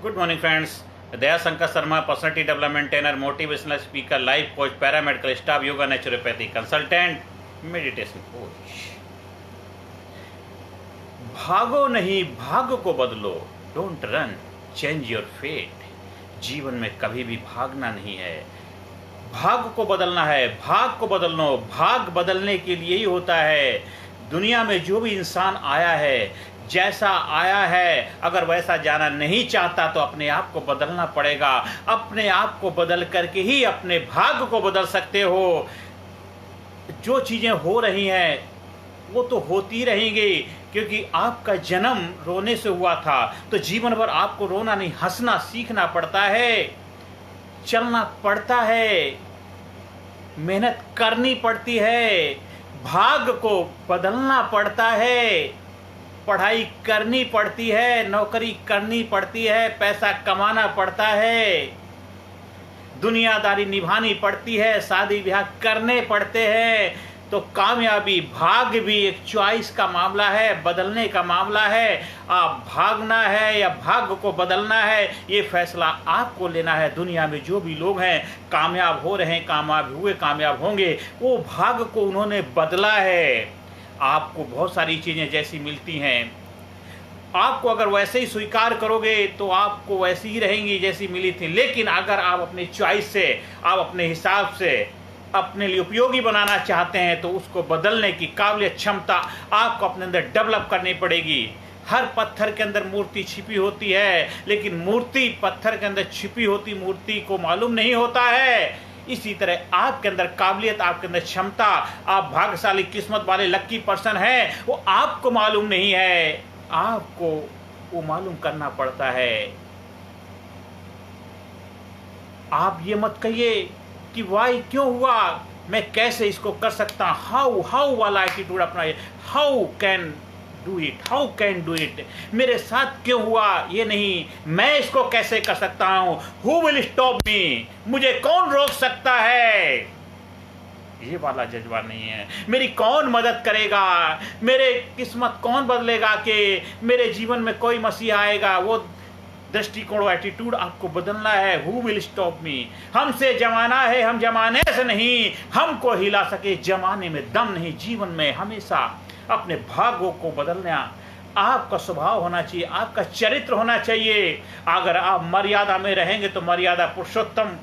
Good morning friends. Daya Shankar Sharma, personality development trainer, motivational speaker, life coach, paramedical staff, yoga, naturopathy consultant, meditation coach. भागो नहीं, भाग्य को बदलो। Don't run, change your fate. जीवन में कभी भी भागना नहीं है, भाग्य को बदलना है। भाग को बदलना, भाग बदलने के लिए ही होता है। दुनिया में जो भी इंसान आया है, जैसा आया है, अगर वैसा जाना नहीं चाहता तो अपने आप को बदलना पड़ेगा। अपने आप को बदल करके ही अपने भाग्य को बदल सकते हो। जो चीज़ें हो रही हैं वो तो होती रहेंगी, क्योंकि आपका जन्म रोने से हुआ था, तो जीवन भर आपको रोना नहीं, हंसना सीखना पड़ता है, चलना पड़ता है, मेहनत करनी पड़ती है, भाग्य को बदलना पड़ता है, पढ़ाई करनी पड़ती है, नौकरी करनी पड़ती है, पैसा कमाना पड़ता है, दुनियादारी निभानी पड़ती है, शादी ब्याह करने पड़ते हैं। तो कामयाबी, भाग्य भी एक चॉइस का मामला है, बदलने का मामला है। आप भागना है या भाग्य को बदलना है, ये फैसला आपको लेना है। दुनिया में जो भी लोग हैं कामयाब हो रहे हैं, कामयाब हुए, कामयाब होंगे, वो भाग्य को उन्होंने बदला है। आपको बहुत सारी चीज़ें जैसी मिलती हैं, आपको अगर वैसे ही स्वीकार करोगे तो आपको वैसी ही रहेंगी जैसी मिली थी। लेकिन अगर आप अपने चॉइस से, आप अपने हिसाब से अपने लिए उपयोगी बनाना चाहते हैं, तो उसको बदलने की काबिलियत, क्षमता आपको अपने अंदर डेवलप करनी पड़ेगी। हर पत्थर के अंदर मूर्ति छिपी होती है, लेकिन मूर्ति पत्थर के अंदर छिपी होती मूर्ति को मालूम नहीं होता है। इसी तरह आपके अंदर काबिलियत, आपके अंदर क्षमता, आप भाग्यशाली, किस्मत वाले, लक्की पर्सन हैं, वो आपको मालूम नहीं है। आपको वो मालूम करना पड़ता है। आप ये मत कहिए कि वाई क्यों हुआ, मैं कैसे इसको कर सकता, हाउ वाला एटीट्यूड अपनाइए। How can do it, how can do it, मेरे साथ क्यों हुआ, ये नहीं, मैं इसको कैसे कर सकता हूँ। हु विल स्टॉप मी, मुझे कौन रोक सकता है, ये वाला जज्बा नहीं है। मेरी कौन मदद करेगा, मेरे किस्मत कौन बदलेगा, कि मेरे जीवन में कोई मसीहा आएगा, वो दृष्टिकोण, एटीट्यूड आपको बदलना है। हु विल स्टॉप मी, हमसे जमाना है, हम जमाने से नहीं, हमको हिला सके जमाने में दम नहीं। जीवन में हमेशा अपने भाग्यों को बदलना आपका स्वभाव होना चाहिए, आपका चरित्र होना चाहिए। अगर आप मर्यादा में रहेंगे तो मर्यादा पुरुषोत्तम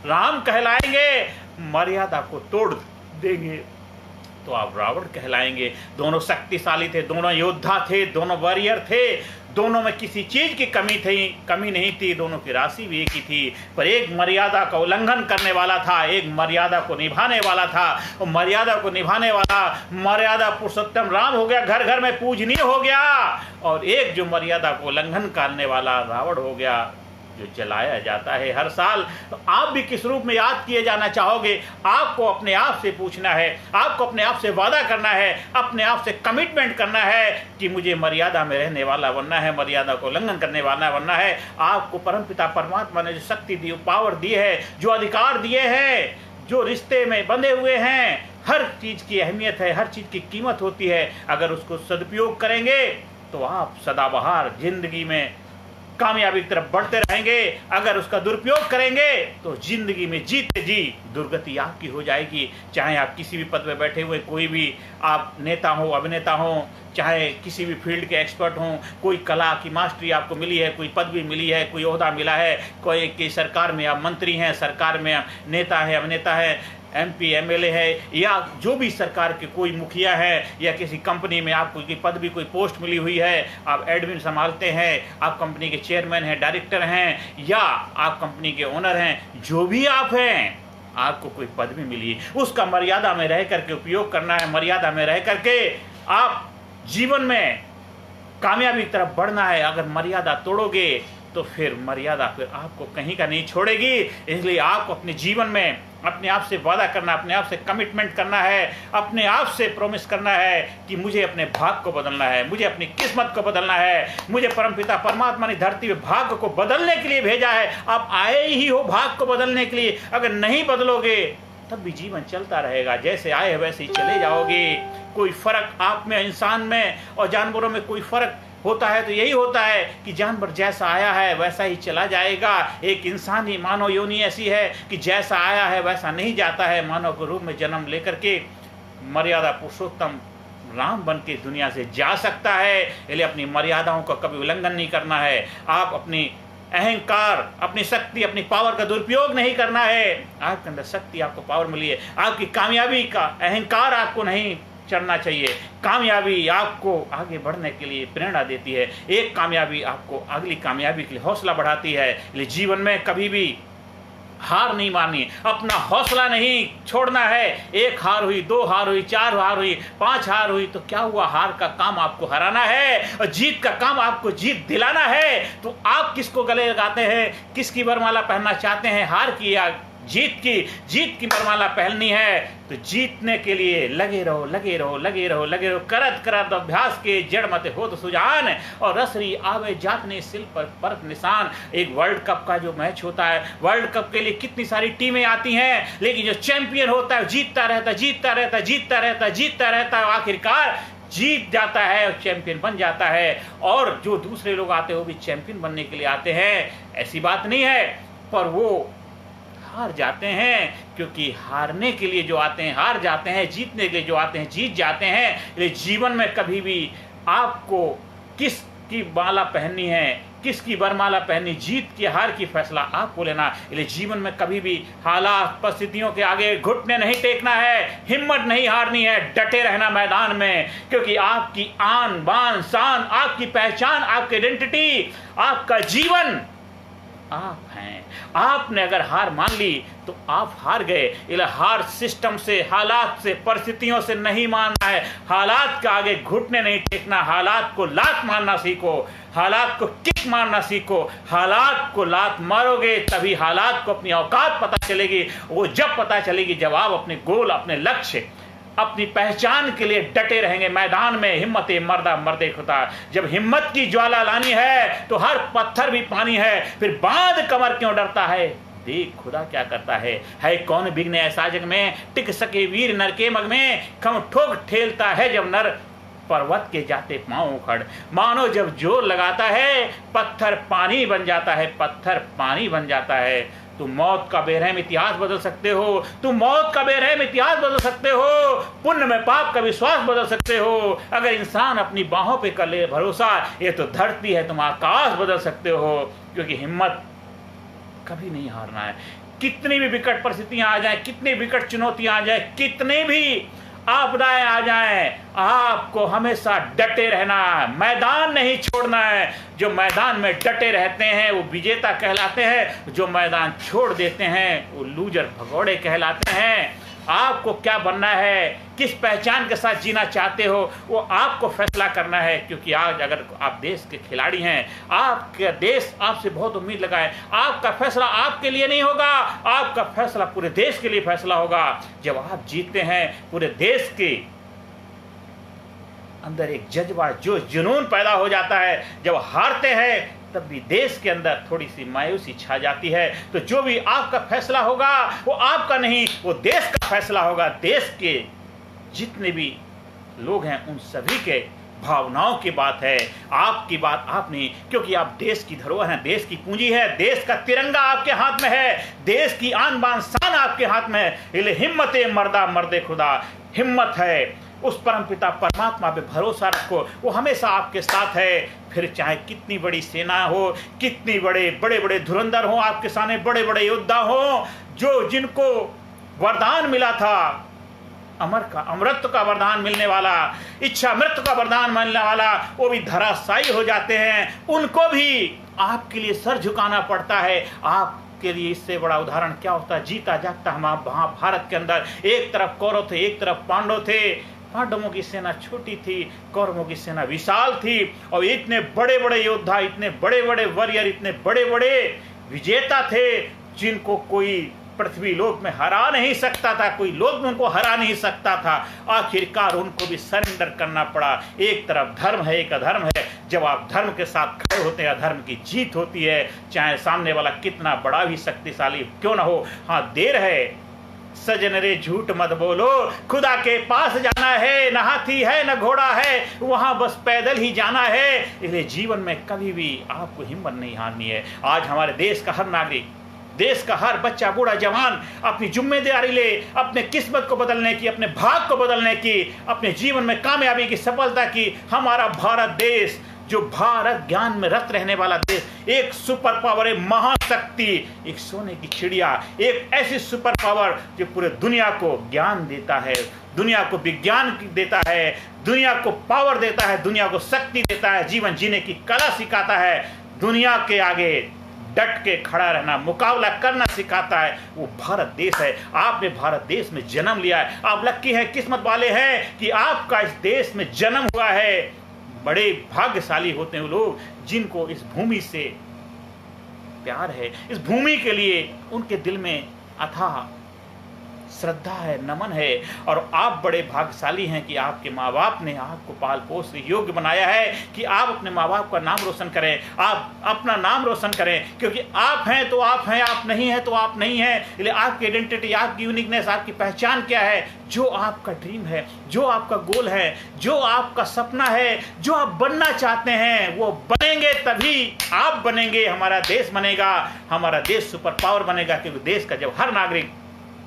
राम कहलाएंगे, मर्यादा को तोड़ देंगे तो आप रावण कहलाएंगे। दोनों शक्तिशाली थे, दोनों योद्धा थे, दोनों वॉरियर थे, दोनों में किसी चीज की कमी नहीं थी, दोनों की राशि भी एक ही थी। पर एक मर्यादा का उल्लंघन करने वाला था, एक मर्यादा को निभाने वाला था। और मर्यादा को निभाने वाला मर्यादा पुरुषोत्तम राम हो गया, घर घर में पूजनीय हो गया। और एक जो मर्यादा को उल्लंघन करने वाला रावण हो गया, जो जलाया जाता है हर साल। तो आप भी किस रूप में याद किए जाना चाहोगे, आपको अपने आप से पूछना है, आपको अपने आप से वादा करना है, अपने आप से कमिटमेंट करना है कि मुझे मर्यादा में रहने वाला बनना है, मर्यादा को उल्लंघन करने वाला बनना है। आपको परमपिता परमात्मा ने जो शक्ति दी, पावर दी है, जो अधिकार दिए हैं, जो रिश्ते में बंधे हुए हैं, हर चीज़ की अहमियत है, हर चीज़ की कीमत होती है। अगर उसको सदुपयोग करेंगे तो आप सदाबहार जिंदगी में कामयाबी की तरफ बढ़ते रहेंगे। अगर उसका दुरुपयोग करेंगे तो जिंदगी में जीते जी दुर्गति आपकी हो जाएगी। चाहे आप किसी भी पद पर बैठे हुए, कोई भी आप नेता हो, अभिनेता हो, चाहे किसी भी फील्ड के एक्सपर्ट हों, कोई कला की मास्टरी आपको मिली है, कोई पदवी मिली है, कोई ओहदा मिला है, कोई की सरकार में आप मंत्री हैं, सरकार में नेता है, अभिनेता है, MP MLA है, या जो भी सरकार के कोई मुखिया है, या किसी कंपनी में आपको कोई पदवी, कोई पोस्ट मिली हुई है, आप एडमिन संभालते हैं, आप कंपनी के चेयरमैन हैं, डायरेक्टर हैं, या आप कंपनी के ओनर हैं, जो भी आप हैं, आपको कोई पदवी मिली, उसका मर्यादा में रह करके उपयोग करना है। मर्यादा में रह करके आप जीवन में कामयाबी की तरफ बढ़ना है। अगर मर्यादा तोड़ोगे तो फिर मर्यादा फिर आपको कहीं का नहीं छोड़ेगी। इसलिए आपको अपने जीवन में अपने आप से वादा करना, अपने आप से कमिटमेंट करना है, अपने आप से प्रॉमिस करना है कि मुझे अपने भाग्य को बदलना है, मुझे अपनी किस्मत को बदलना है। मुझे परमपिता परमात्मा ने धरती पे भाग्य को बदलने के लिए भेजा है। आप आए ही हो भाग्य को बदलने के लिए। अगर नहीं बदलोगे तब भी जीवन चलता रहेगा, जैसे आए वैसे ही चले जाओगे। कोई फर्क आप में, इंसान में और जानवरों में कोई फर्क होता है तो यही होता है कि जानवर जैसा आया है वैसा ही चला जाएगा। एक इंसानी मानव योनि ऐसी है कि जैसा आया है वैसा नहीं जाता है। मानव के रूप में जन्म लेकर के मर्यादा पुरुषोत्तम राम बन के दुनिया से जा सकता है, इसलिए अपनी मर्यादाओं का कभी उल्लंघन नहीं करना है। आप अपनी अहंकार, अपनी शक्ति, अपनी पावर का दुरुपयोग नहीं करना है। आपके अंदर शक्ति, आपको पावर मिली है, आपकी कामयाबी का अहंकार आपको नहीं चढ़ना चाहिए। कामयाबी आपको आगे बढ़ने के लिए प्रेरणा देती है। एक कामयाबी आपको अगली कामयाबी के लिए हौसला बढ़ाती है। इसलिए जीवन में कभी भी हार नहीं माननी, अपना हौसला नहीं छोड़ना है। एक हार हुई, 2 हार हुई, 4 हार हुई, 5 हार हुई तो क्या हुआ? हार का काम आपको हराना है और जीत का काम आपको जीत दिलाना है। तो आप किसको गले लगाते हैं, किसकी वरमाला पहनना चाहते हैं? हार की या जीत की? जीत की वरमाला पहननी है तो जीतने के लिए लगे रहो, लगे रहो, लगे रहो, लगे रहो। करत करत अभ्यास के जड़ मत हो तो सुजान, और रसरी आवे जातने सिल पर परत निशान। एक वर्ल्ड कप का जो मैच होता है, वर्ल्ड कप के लिए कितनी सारी टीमें आती हैं, लेकिन जो चैंपियन होता है जीतता रहता, जीतता रहता, जीतता रहता, जीतता रहता है, आखिरकार जीत जाता है और चैंपियन बन जाता है। और जो दूसरे लोग आते हैं वो भी चैंपियन बनने के लिए आते हैं, ऐसी बात नहीं है, पर वो हार जाते हैं। क्योंकि हारने के लिए जो आते हैं हार जाते हैं, जीतने के लिए जो आते हैं जीत जाते हैं। इसलिए जीवन में कभी भी आपको किसकी माला पहननी है, किसकी वरमाला पहननी, जीत की हार की फैसला आपको लेना। इसलिए जीवन में कभी भी हालात परिस्थितियों के आगे घुटने नहीं टेकना है, हिम्मत नहीं हारनी है, डटे रहना मैदान में। क्योंकि आपकी आन बान शान, आपकी पहचान, आपकी आइडेंटिटी, आपका जीवन आप हैं। आपने अगर हार मान ली तो आप हार गए। इसलिए हार सिस्टम से, हालात से, परिस्थितियों से नहीं मानना है। हालात के आगे घुटने नहीं टेकना, हालात को लात मारना सीखो, हालात को किक मारना सीखो। हालात को लात मारोगे तभी हालात को अपनी औकात पता चलेगी। वो जब पता चलेगी जब आप अपने गोल, अपने लक्ष्य, अपनी पहचान के लिए डटे रहेंगे मैदान में। हिम्मते मर्दा मर्दे खुदा। जब हिम्मत की ज्वाला लानी है तो हर पत्थर भी पानी है, फिर बांध कमर क्यों डरता है, देख खुदा क्या करता है कौन बिघ्ने ऐसा जग में, टिक सके वीर नर के मग में, खम ठोक ठेलता है जब नर पर्वत के जाते पांव उखड़। मानो जब जोर लगाता है पत्थर पानी बन जाता है, पत्थर पानी बन जाता है। तुम मौत का बेरहम इतिहास बदल सकते हो, तुम मौत का बेरहम इतिहास बदल सकते हो, पुण्य में पाप का विश्वास बदल सकते हो। अगर इंसान अपनी बाहों पे कर ले भरोसा, ये तो धरती है, तुम आकाश बदल सकते हो। क्योंकि हिम्मत कभी नहीं हारना है। कितनी भी विकट परिस्थितियां आ जाएं, कितनी विकट चुनौतियां आ जाएं, कितनी भी आपदाएं आ जाएं, आपको हमेशा डटे रहना है, मैदान नहीं छोड़ना है। जो मैदान में डटे रहते हैं वो विजेता कहलाते हैं, जो मैदान छोड़ देते हैं वो लूजर भगौड़े कहलाते हैं। आपको क्या बनना है, किस पहचान के साथ जीना चाहते हो, वो आपको फैसला करना है। क्योंकि आज अगर आप देश के खिलाड़ी हैं, आपका देश आपसे बहुत उम्मीद लगाए, आपका फैसला आपके लिए नहीं होगा, आपका फैसला पूरे देश के लिए फैसला होगा। जब आप जीतते हैं पूरे देश के अंदर एक जज्बा, जो जुनून पैदा हो जाता है। जब हारते हैं तब भी देश के अंदर थोड़ी सी मायूसी छा जाती है। तो जो भी आपका फैसला होगा वो आपका नहीं, वो देश का फैसला होगा। देश के जितने भी लोग हैं उन सभी के भावनाओं की बात है, आपकी बात आप नहीं। क्योंकि आप देश की धरोहर हैं, देश की पूंजी है, देश का तिरंगा आपके हाथ में है, देश की आन बान शान आपके हाथ में है। इसलिए हिम्मते मर्दा मर्दे खुदा, हिम्मत है, उस परमपिता परमात्मा पे भरोसा रखो, वो हमेशा आपके साथ है। फिर चाहे कितनी बड़ी सेना हो, कितनी बड़े बड़े धुरंधर हो आपके सामने, बड़े बड़े योद्धा हो, जो जिनको वरदान मिला था, अमृत का वरदान मिलने वाला, इच्छा मृत्यु का वरदान मिलने वाला, वो भी धराशायी हो जाते हैं। उनको भी आपके लिए सर झुकाना पड़ता है। आप के लिए इससे बड़ा उदाहरण क्या होता है? जीता जागता हम महाभारत के अंदर एक तरफ कौरव थे, एक तरफ पांडव थे। पांडवों की सेना छोटी थी, कौरवों की सेना विशाल थी। और इतने बड़े बड़े योद्धा, इतने बड़े बड़े वॉरियर, इतने बड़े बड़े विजेता थे जिनको कोई पृथ्वी लोक में हरा नहीं सकता था, कोई लोक में उनको हरा नहीं सकता था। आखिरकार उनको भी सरेंडर करना पड़ा। एक तरफ धर्म है, एक अधर्म है। जब आप धर्म के साथ खड़े होते हैं, अधर्म की जीत होती है, चाहे सामने वाला कितना बड़ा भी शक्तिशाली क्यों ना हो। हाँ, देर है सजन रे झूठ मत बोलो, खुदा के पास जाना है, न हाथी है न घोड़ा है, वहां बस पैदल ही जाना है। इसलिए जीवन में कभी भी आपको हिम्मत नहीं हारनी है। आज हमारे देश का हर नागरिक, देश का हर बच्चा, बूढ़ा, जवान अपनी जिम्मेदारी ले, अपने किस्मत को बदलने की, अपने भाग को बदलने की, अपने जीवन में कामयाबी की, सफलता की। हमारा भारत देश, जो भारत ज्ञान में रत रहने वाला देश, एक सुपर पावर, एक महाशक्ति, एक सोने की चिड़िया, एक ऐसी सुपर पावर जो पूरे दुनिया को ज्ञान देता है, दुनिया को विज्ञान देता है, दुनिया को पावर देता है, दुनिया को शक्ति देता है, जीवन जीने की कला सिखाता है, दुनिया के आगे डट के खड़ा रहना, मुकाबला करना सिखाता है, वो भारत देश है। आपने भारत देश में जन्म लिया है, आप लक्की हैं, किस्मत वाले हैं कि आपका इस देश में जन्म हुआ है। बड़े भाग्यशाली होते हैं वो लोग जिनको इस भूमि से प्यार है, इस भूमि के लिए उनके दिल में अथाह श्रद्धा है, नमन है। और आप बड़े भाग्यशाली हैं कि आपके माँ बाप ने आपको पाल पोस के योग्य बनाया है कि आप अपने माँ बाप का नाम रोशन करें, आप अपना नाम रोशन करें, क्योंकि आप हैं तो आप हैं, आप नहीं हैं तो आप नहीं हैं। इसलिए आपकी आइडेंटिटी, आपकी यूनिकनेस, आपकी पहचान क्या है, जो आपका ड्रीम है, जो आपका गोल है, जो आपका सपना है, जो आप बनना चाहते हैं, वो बनेंगे तभी आप बनेंगे, हमारा देश बनेगा, हमारा देश सुपर पावर बनेगा। क्योंकि देश का जब हर नागरिक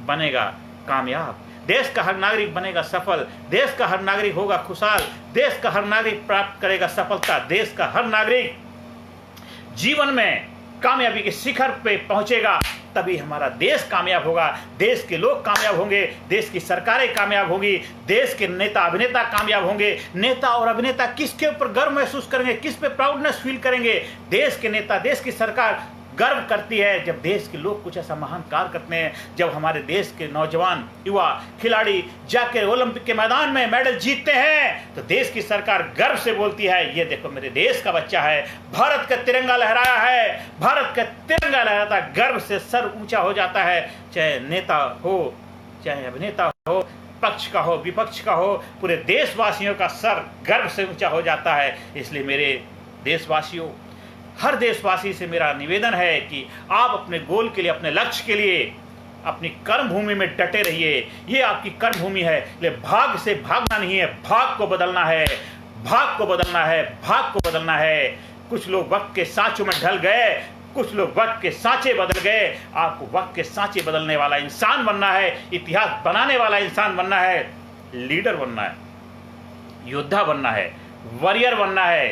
बनेगा कामयाब, देश का हर नागरिक बनेगा सफल, देश का हर नागरिक होगा खुशहाल, देश का हर नागरिक प्राप्त करेगा सफलता, देश का हर नागरिक जीवन में कामयाबी के शिखर पे पहुंचेगा, तभी हमारा देश कामयाब होगा, देश के लोग कामयाब होंगे, देश की सरकारें कामयाब होंगी, देश के नेता अभिनेता कामयाब होंगे। नेता और अभिनेता किसके ऊपर गर्व महसूस करेंगे, किस पे प्राउडनेस फील करेंगे? देश के नेता, देश की सरकार गर्व करती है जब देश के लोग कुछ ऐसा महान कार्य करते हैं, जब हमारे देश के नौजवान युवा खिलाड़ी जाकर ओलंपिक के मैदान में मेडल जीतते हैं, तो देश की सरकार गर्व से बोलती है, ये देखो मेरे देश का बच्चा है, भारत का तिरंगा लहराया है, भारत का तिरंगा लहराता, गर्व से सर ऊंचा हो जाता है। चाहे नेता हो, चाहे अभिनेता हो, पक्ष का हो, विपक्ष का हो, पूरे देशवासियों का सर गर्व से ऊंचा हो जाता है। इसलिए मेरे देशवासियों, हर देशवासी से मेरा निवेदन है कि आप अपने गोल के लिए, अपने लक्ष्य के लिए अपनी कर्म भूमि में डटे रहिए। ये आपकी कर्म भूमि है, इसलिए भाग से भागना नहीं है, भाग को बदलना है, भाग को बदलना है, भाग को बदलना है। कुछ लोग वक्त के सांचों में ढल गए, कुछ लोग वक्त के सांचे बदल गए। आपको वक्त के सांचे बदलने वाला इंसान बनना है, इतिहास बनाने वाला इंसान बनना है, लीडर बनना है, योद्धा बनना है, वॉरियर बनना है,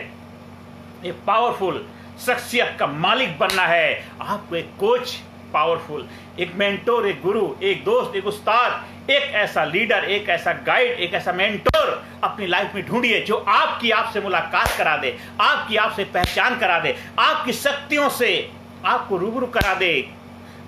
एक पावरफुल शख्सियत का मालिक बनना है। आपको एक कोच पावरफुल, एक मेंटोर, एक गुरु, एक दोस्त, एक उस्ताद, एक ऐसा लीडर, एक ऐसा गाइड, एक ऐसा मेंटोर अपनी लाइफ में ढूंढिए जो आपकी आपसे मुलाकात करा दे, आपकी आपसे पहचान करा दे, आपकी शक्तियों से आपको रूबरू करा दे,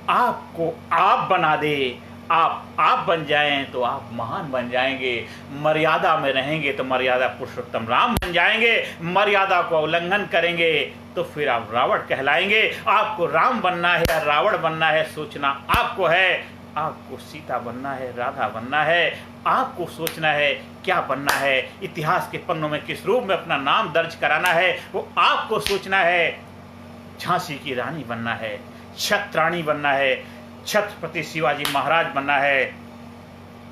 आपको आप बना दे। आप बन जाएं तो आप महान बन जाएंगे, मर्यादा में रहेंगे तो मर्यादा पुरुषोत्तम राम बन जाएंगे, मर्यादा को उल्लंघन करेंगे तो फिर आप रावण कहलाएंगे। आपको राम बनना है या रावण बनना है, सोचना आपको है। आपको सीता बनना है, राधा बनना है, आपको सोचना है क्या बनना है, इतिहास के पन्नों में किस रूप में अपना नाम दर्ज कराना है, वो आपको सोचना है। झांसी की रानी बनना है, छत्राणी बनना है, छत्रपति शिवाजी महाराज बनना है,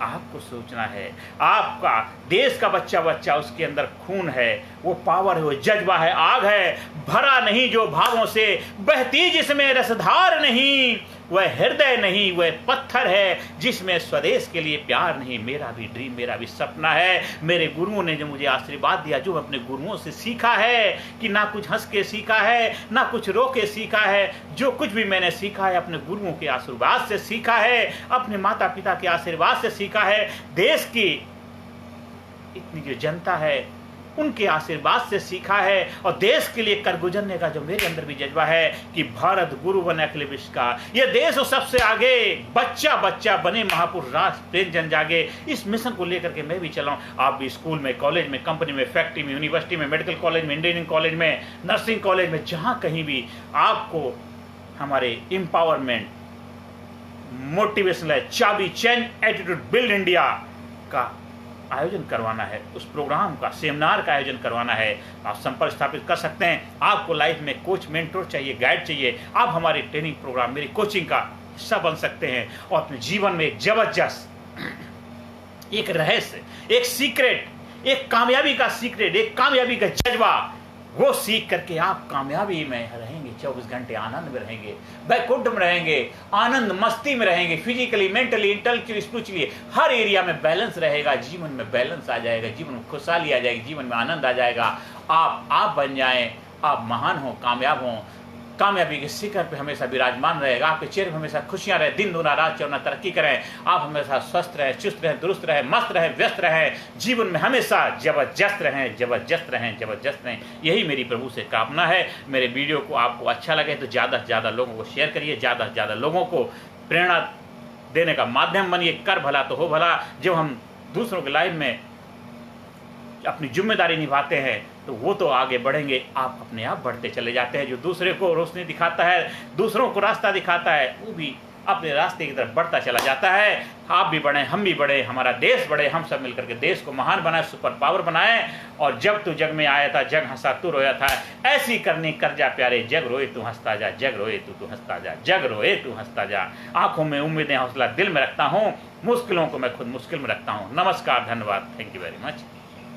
आपको सोचना है। आपका देश का बच्चा बच्चा, उसके अंदर खून है, वो पावर है, वो जज्बा है, आग है, भरा नहीं जो भावों से, बहती जिसमें रसधार नहीं, वह हृदय नहीं, वह पत्थर है जिसमें स्वदेश के लिए प्यार नहीं। मेरा भी ड्रीम, मेरा भी सपना है। मेरे गुरुओं ने जो मुझे आशीर्वाद दिया, जो अपने गुरुओं से सीखा है कि ना कुछ हंस के सीखा है, ना कुछ रो के सीखा है, जो कुछ भी मैंने सीखा है अपने गुरुओं के आशीर्वाद से सीखा है, अपने माता पिता के आशीर्वाद से सीखा है, देश की इतनी जो जनता है उनके आशीर्वाद से सीखा है, और देश के लिए कर गुजरने का जो मेरे अंदर भी जज्बा है कि भारत गुरु बने अखिल विश्व का, यह देश और सबसे आगे, बच्चा बच्चा बने महापुरुष, राष्ट्र प्रेम जन जागे। इस मिशन को लेकर के मैं भी चला हूँ। आप भी स्कूल में, कॉलेज में, कंपनी में, फैक्ट्री में, यूनिवर्सिटी में, मेडिकल कॉलेज में, इंजीनियरिंग कॉलेज में, नर्सिंग कॉलेज में, जहाँ कहीं भी आपको हमारे एम्पावरमेंट, मोटिवेशनल चाबी चेंज एटीट्यूड बिल्ड इंडिया का आयोजन करवाना है, उस प्रोग्राम का, सेमिनार का आयोजन करवाना है, आप संपर्क स्थापित कर सकते हैं। आपको लाइफ में कोच, मेंटोर चाहिए, गाइड चाहिए, आप हमारे ट्रेनिंग प्रोग्राम, मेरी कोचिंग का हिस्सा बन सकते हैं और अपने जीवन में एक जबरदस्त, एक रहस्य, एक सीक्रेट, एक कामयाबी का सीक्रेट, एक कामयाबी का जज्बा, वो सीख करके आप कामयाबी में रहेंगे, 24 घंटे आनंद में रहेंगे, बैकुंठ में रहेंगे, आनंद मस्ती में रहेंगे, फिजिकली, मेंटली, इंटेलेक्चुअली, स्पिरिचुअली, हर एरिया में बैलेंस रहेगा, जीवन में बैलेंस आ जाएगा, जीवन में खुशहाली आ जाएगी, जीवन में आनंद आ जाएगा। आप बन जाएं, आप महान हो, कामयाब हो, कामयाबी के शिखर पे हमेशा विराजमान रहेगा, आपके चेहरे में हमेशा खुशियां रहे, दिन दूना रात चौना तरक्की करें, आप हमेशा स्वस्थ रहें, चुस्त रहें, दुरुस्त रहें, मस्त रहें, व्यस्त रहें, जीवन में हमेशा जबरदस्त रहें, जबरदस्त रहें, जबरदस्त रहें। यही मेरी प्रभु से कामना है। मेरे वीडियो को आपको अच्छा लगे तो ज़्यादा से ज़्यादा लोगों को शेयर करिए, ज़्यादा से ज़्यादा लोगों को प्रेरणा देने का माध्यम बनिए। कर भला तो हो भला। जब हम दूसरों की लाइफ में अपनी जिम्मेदारी निभाते हैं तो वो तो आगे बढ़ेंगे, आप अपने आप बढ़ते चले जाते हैं। जो दूसरे को रोशनी दिखाता है, दूसरों को रास्ता दिखाता है, वो भी अपने रास्ते की तरफ बढ़ता चला जाता है। आप भी बढ़ें, हम भी बढ़े, हमारा देश बढ़े, हम सब मिलकर के देश को महान बनाए, सुपर पावर बनाए। और जब तू जग में आया था, जग हंसा तू रोया था, ऐसी करनी कर जा प्यारे, जग रोए तू हंसता जा, जग रोए तू हंसता जा, जग रोए तू हंसता जा। आंखों में उम्मीदें, हौसला दिल में रखता हूँ, मुश्किलों को मैं खुद मुश्किल में रखता हूँ। नमस्कार, धन्यवाद, थैंक यू वेरी मच।